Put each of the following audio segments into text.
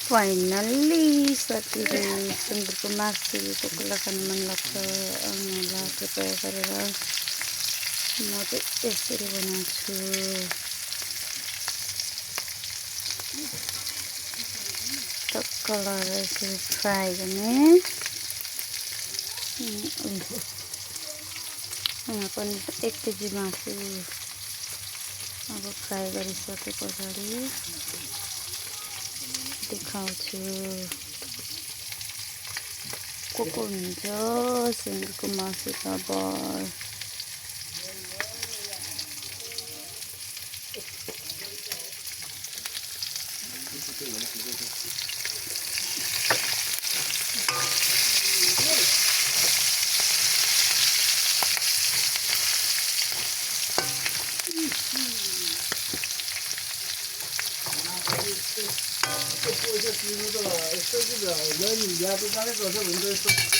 Finally साथीहरू सुँगुरको मासु कोकोलाई खानु मन लाग्छ मलाई कृपया गरेर म चाहिँ यसरी बनाउँछु। टक्कलाई यसरी फ्राई गर्ने। यहाँ पनि 1 केजी मासु अब फ्राई गरिसके पछाडि देखाउँछु। कोको हुन्छ सुँगुरको मासु त अब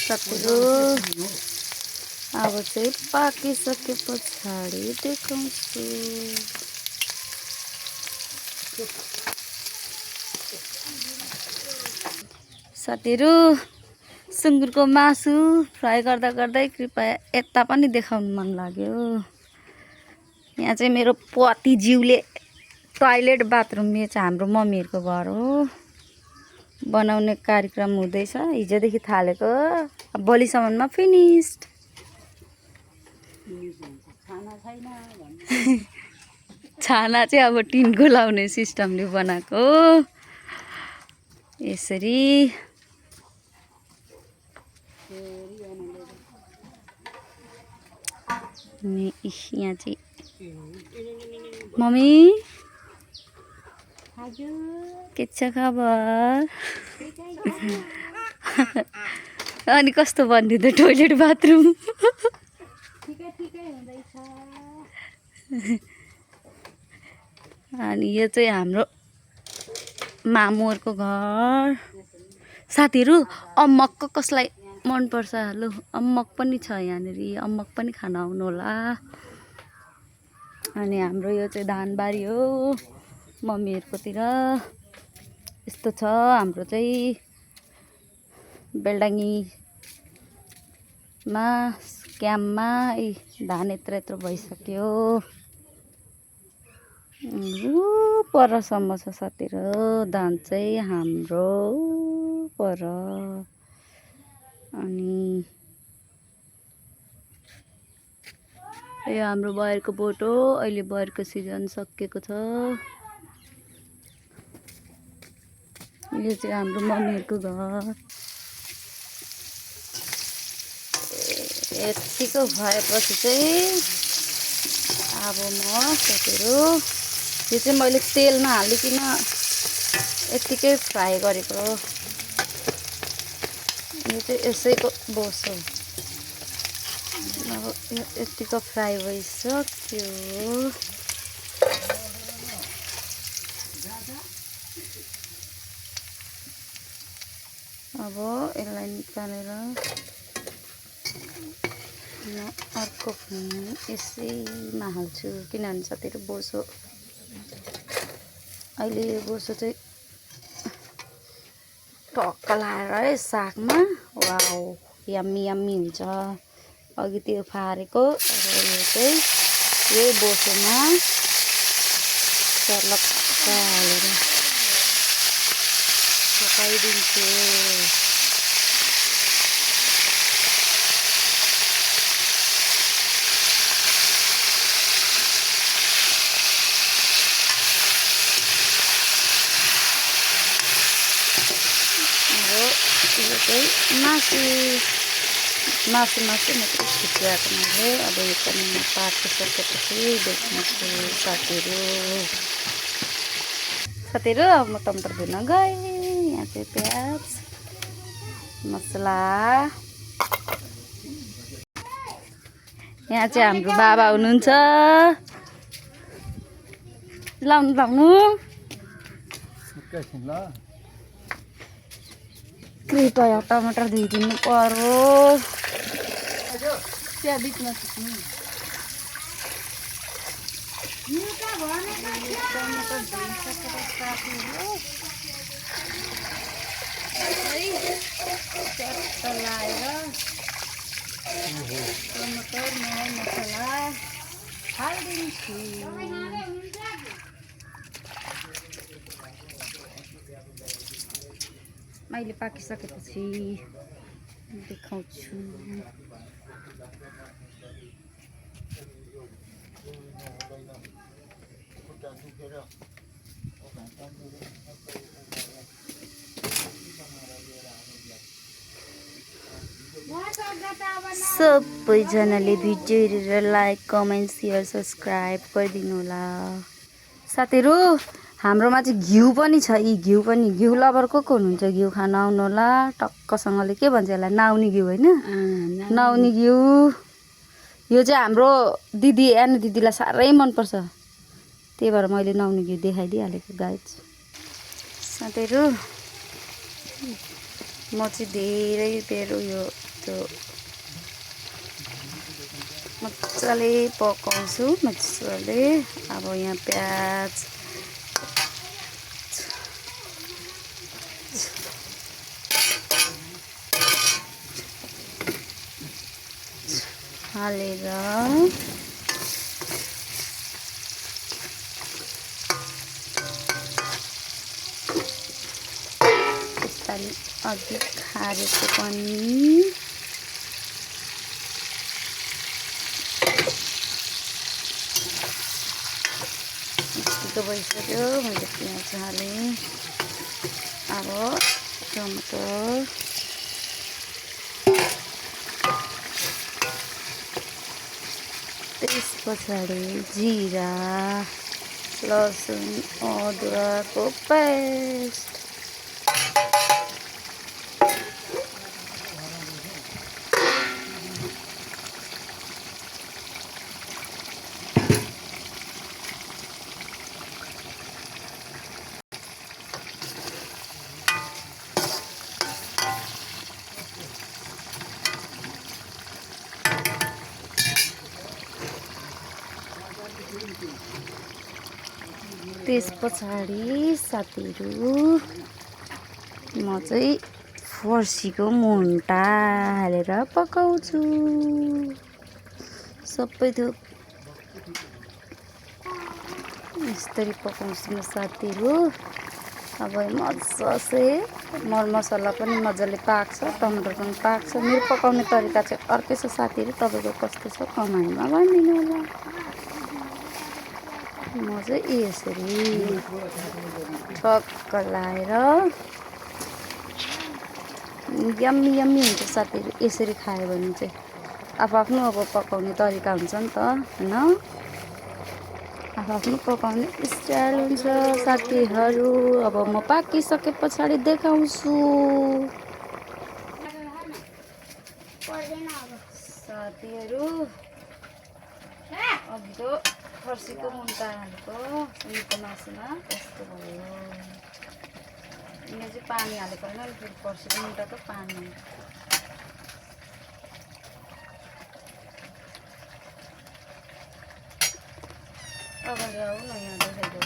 साथीहरू अब चाहिँ पाकिसके पछाडि देखाउँछु। साथीहरू सुँगुरको मासु फ्राई गर्दा गर्दै कृपया यता पनि देखाउनु मन लाग्यो। यहाँ चाहिँ मेरो पतिज्यूले टोयलेट बाथरुम यो चाहिँ हाम्रो मम्मीहरूको घर हो। बनाउने कार्यक्रम हुँदैछ हिजोदेखि थालेको भोलिसम्ममा फिनिस्ड। छाना चाहिँ अब टिनको लाउने सिस्टमले बनाएको यसरी। अनि यहाँ चाहिँ मम्मी के छ खबर? अनि कस्तो बनिदिँदै टोयलेट बाथरुम? अनि यो चाहिँ हाम्रो मामुहरूको घर। साथीहरू अम्मक कसलाई मनपर्छ? लु अम्मक पनि छ यहाँनिर, अम्मक पनि खान आउनु होला। अनि हाम्रो यो चाहिँ धानबारी हो मम्मीहरूकोतिर। यस्तो छ हाम्रो चाहिँ बेलडाङ्गीमा क्याम्पमा धान यत्रो भइसक्यो। परसम्म छ साथीहरू धान चाहिँ हाम्रो पर। अनि यो हाम्रो बयरको बोट हो। अहिले बयरको सिजन सकिएको छ। यो चाहिँ हाम्रो मम्मीहरूको घर। यतिको भएपछि चाहिँ अब म साथीहरू यो चाहिँ मैले तेलमा हालिकन यतिकै फ्राई गरेको। यो चाहिँ यसैको बोस हो। अब यो यतिको फ्राई भइसक्यो। अब यसलाई निकालेर म अर्को यसैमा हाल्छु किनभने साथीहरू बोसो अहिले यो बोसो चाहिँ टक्क लाएर है सागमा वाउ यम्मी यम्मी हुन्छ। अघि त्यो फारेको अब यो चाहिँ यही बोसोमा सर्लक्क हालेर पकाइदिन्छु। यो चाहिँ मासु मात्रै छिट्याएको मैले। अब यो पनि म पाकिसकेपछि देख्छु साथीहरू। अब म टमाटर धुन गएँ। यहाँ चाहिँ प्याज मसला। यहाँ चाहिँ हाम्रो बाबा हुनुहुन्छ। लाउनु कृपया टमाटर धोइदिनु पर्यो। त्यहाँ बिचमा टमाटर धोइसकेर टमाटर मर मसला हालिदिन्छु। मैले पाकिसकेपछि देखाउँछु। सबैजनाले भिडियो हेरेर लाइक कमेन्ट सेयर सब्सक्राइब गरिदिनु होला साथीहरू। हाम्रोमा चाहिँ घिउ पनि छ। यी घिउ पनि, घिउ लभर को हुनुहुन्छ घिउ खान आउनु होला। टक्कसँगले के भन्छ यसलाई, नाउनी घिउ होइन, नाउनी घिउ। यो चाहिँ हाम्रो दिदी एनु दिदीलाई साह्रै मनपर्छ, त्यही भएर मैले नाउनी घिउ देखाइदिइहालेको गाइज। साथीहरू म चाहिँ धेरै बेर यो त्यो मजाले पकाउँछु मजाले। अब यहाँ प्याज हालेर यसपालि अघि खारेको पनि भइसक्यो। मैले प्याज हालेँ। अब टमाटर त्यस पछाडि जिरा लसुन अदुवाको पेस्ट त्यस पछाडि साथीहरू म चाहिँ फर्सीको मुन्टा हालेर पकाउँछु। सबै थोक यसरी पकाउँछु म साथीहरू। अब मजासे मरमसला पनि मजाले पाक्छ, टमाटर पनि पाक्छ। मेरो पकाउने तरिका चाहिँ अर्कै छ साथीहरू, तपाईँको कस्तो छ कमेन्टमा भनिदिनु होला। म चाहिँ यसरी ठक्क लाएर यम्मी यम्मी हुन्छ साथीहरू। यसरी खायो भने चाहिँ आफ्नो अब पकाउने तरिका हुन्छ नि त होइन, आफ्नो पकाउने स्टाइल हुन्छ साथीहरू। अब म पाकिसके पछाडि देखाउँछु साथीहरू। अघि त फर्सीको मुन्टा हालेको सुँगुरको मासुमा यस्तो भयो। यहाँ चाहिँ पानी हालेको होइन, फेरि फर्सीको मुन्टा त पानी। अगाडि आऊ न, यहाँ देखाइदेऊ।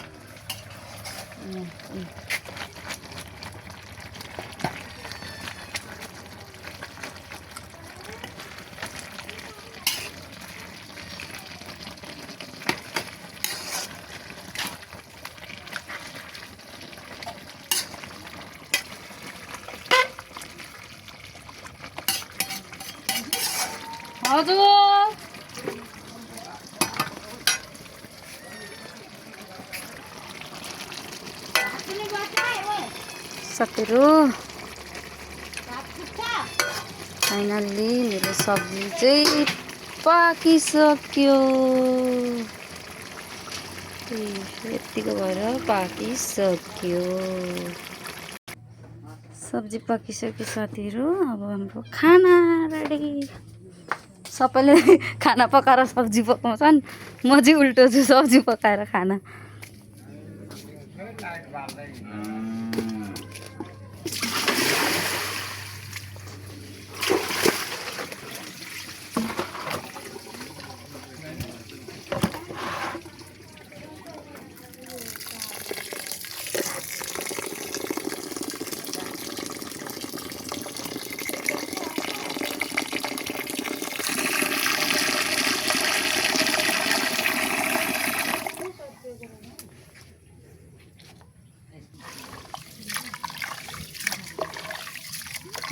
हजुर साथीहरू फाइनल्ली मेरो सब्जी चाहिँ पाकिसक्यो। यतिको भएर पाकिसक्यो। सब्जी पाकिसक्यो साथीहरू। अब हाम्रो खाना रेडी। सबैले खाना पकाएर सब्जी पकाउँछन्, म चाहिँ उल्टो छु, सब्जी पकाएर खाना।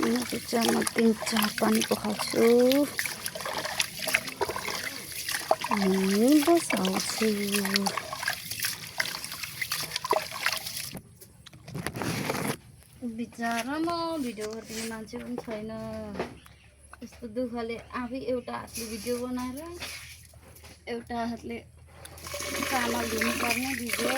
म 3-4 पानी पखाल्छु अनि बसाउँछु। बिचारामा भिडियो गरिदिने मान्छे पनि छैन। यस्तो दुःखले आफै एउटा हातले भिडियो बनाएर एउटा हातले चामल धुनुपर्ने भिडियो।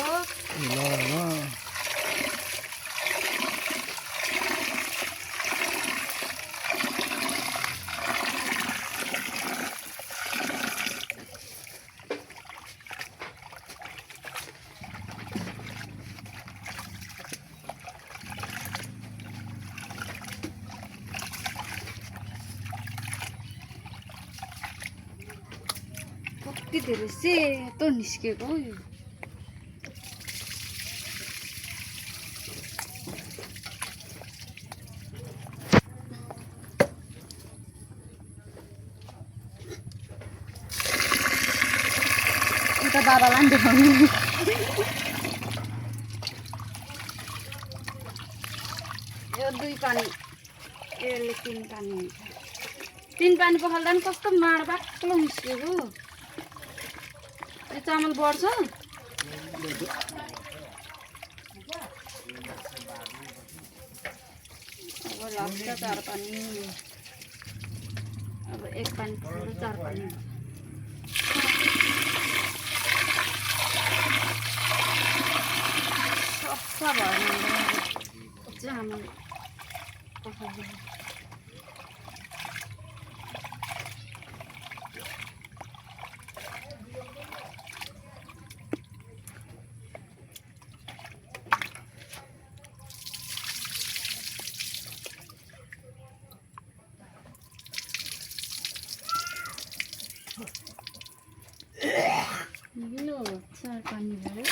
कति धेरै सेतो निस्केको हो यो। उता बाबालाई देखाउनु। यो 2 पानी, यसले 3 पानी हुन्छ। 3 पानी पखाल्दा पनि कस्तो माड बाक्लो निस्केको। यो चामल बढ्छ। अब लाग्छ 4 पानी। अब 1 पानी पखाल्दा 4 पानी हुन्छ। सफा भयो चामल पखाल्दा। Hello, 4 पानी भयो।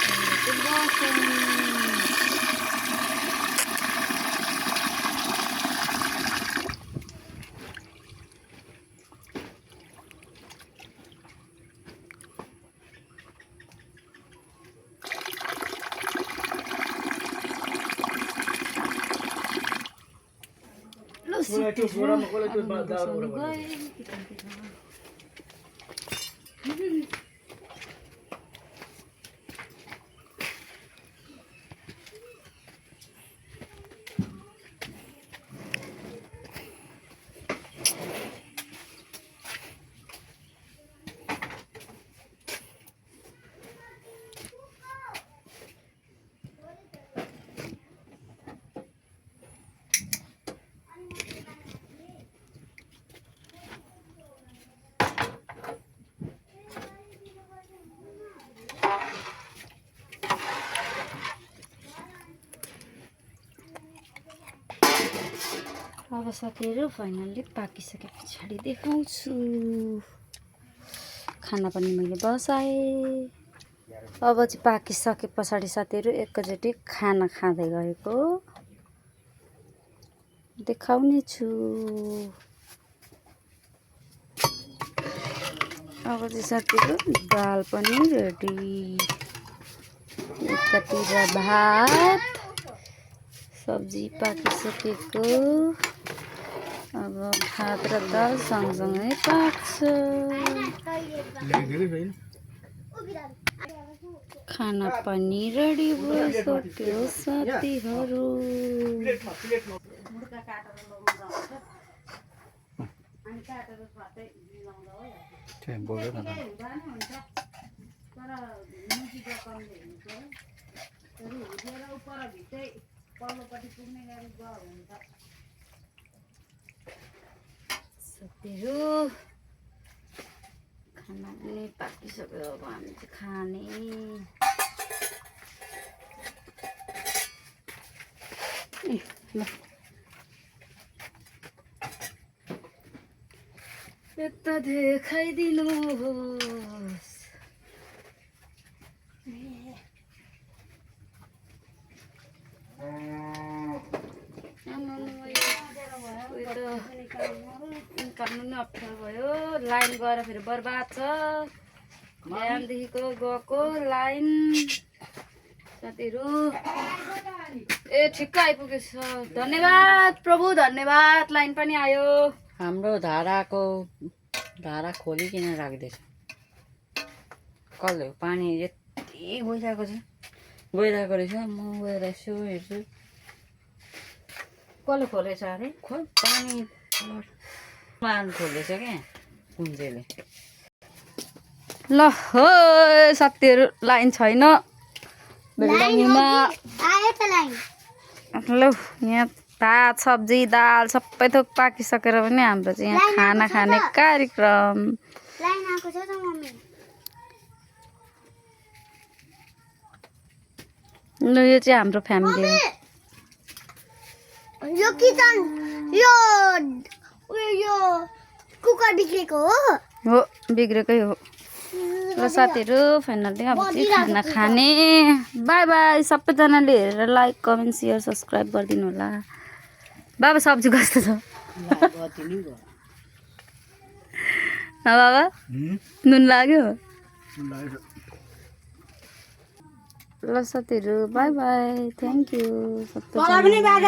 अब साथीहरु फाइनली पाकिसके पछाडी देखाउँछु। खाना पनि मैले बसाएँ। अब चाहिँ पाकिसके पछाडी साथीहरु एकैचोटी खाना खाँदै गएको देखाउने छु। अब चाहिँ साथीहरु दाल पनि रेडी। एकातिर भात सब्जी पाकिसकेको। अब भात र दाल सँगसँगै पाक्छ। खाना पनि रेडी भइसक्यो साथीहरु। साथीहरु खाना पनि पाकिसक्यो। अब हामी चाहिँ खाने। यता देखाइदिनुहोस्। निकाल्नु नि अप्ठ्यारो भयो। लाइन गएर फेरि बर्बाद छ। बिहानदेखिको गएको लाइन साथीहरु। ए ठिक्क आइपुगेछ धन्यवाद प्रभु धन्यवाद लाइन पनि आयो हाम्रो धारा खोलिकन राख्दैछ कसले पानी यति गइरहेको रहेछ म गएर यसो हेर्छु कसले खोलेछ अरे खोइ पानी मान खोल्दैछ क्या कुञ्जेले ल हो साथीहरू लाइन छैन बेलडङ्गीमा ल यहाँ भात सब्जी दाल सबै थोक पाकिसकेर पनि हाम्रो चाहिँ यहाँ खाना खाने कार्यक्रम ल यो चाहिँ हाम्रो फ्यामिली हो यो किचन यो कुकर बिग्रेको हो बिग्रेकै हो ल साथीहरू फाइनली अब चाहिँ खाना खाने बाई बाई सबैजनाले हेरेर लाइक कमेन्ट सेयर सब्सक्राइब गरिदिनु होला बाबा सब्जी कस्तो छ बाबा नुन लाग्यो ल साथीहरू बाई बाई थ्याङ्क यू सबैजना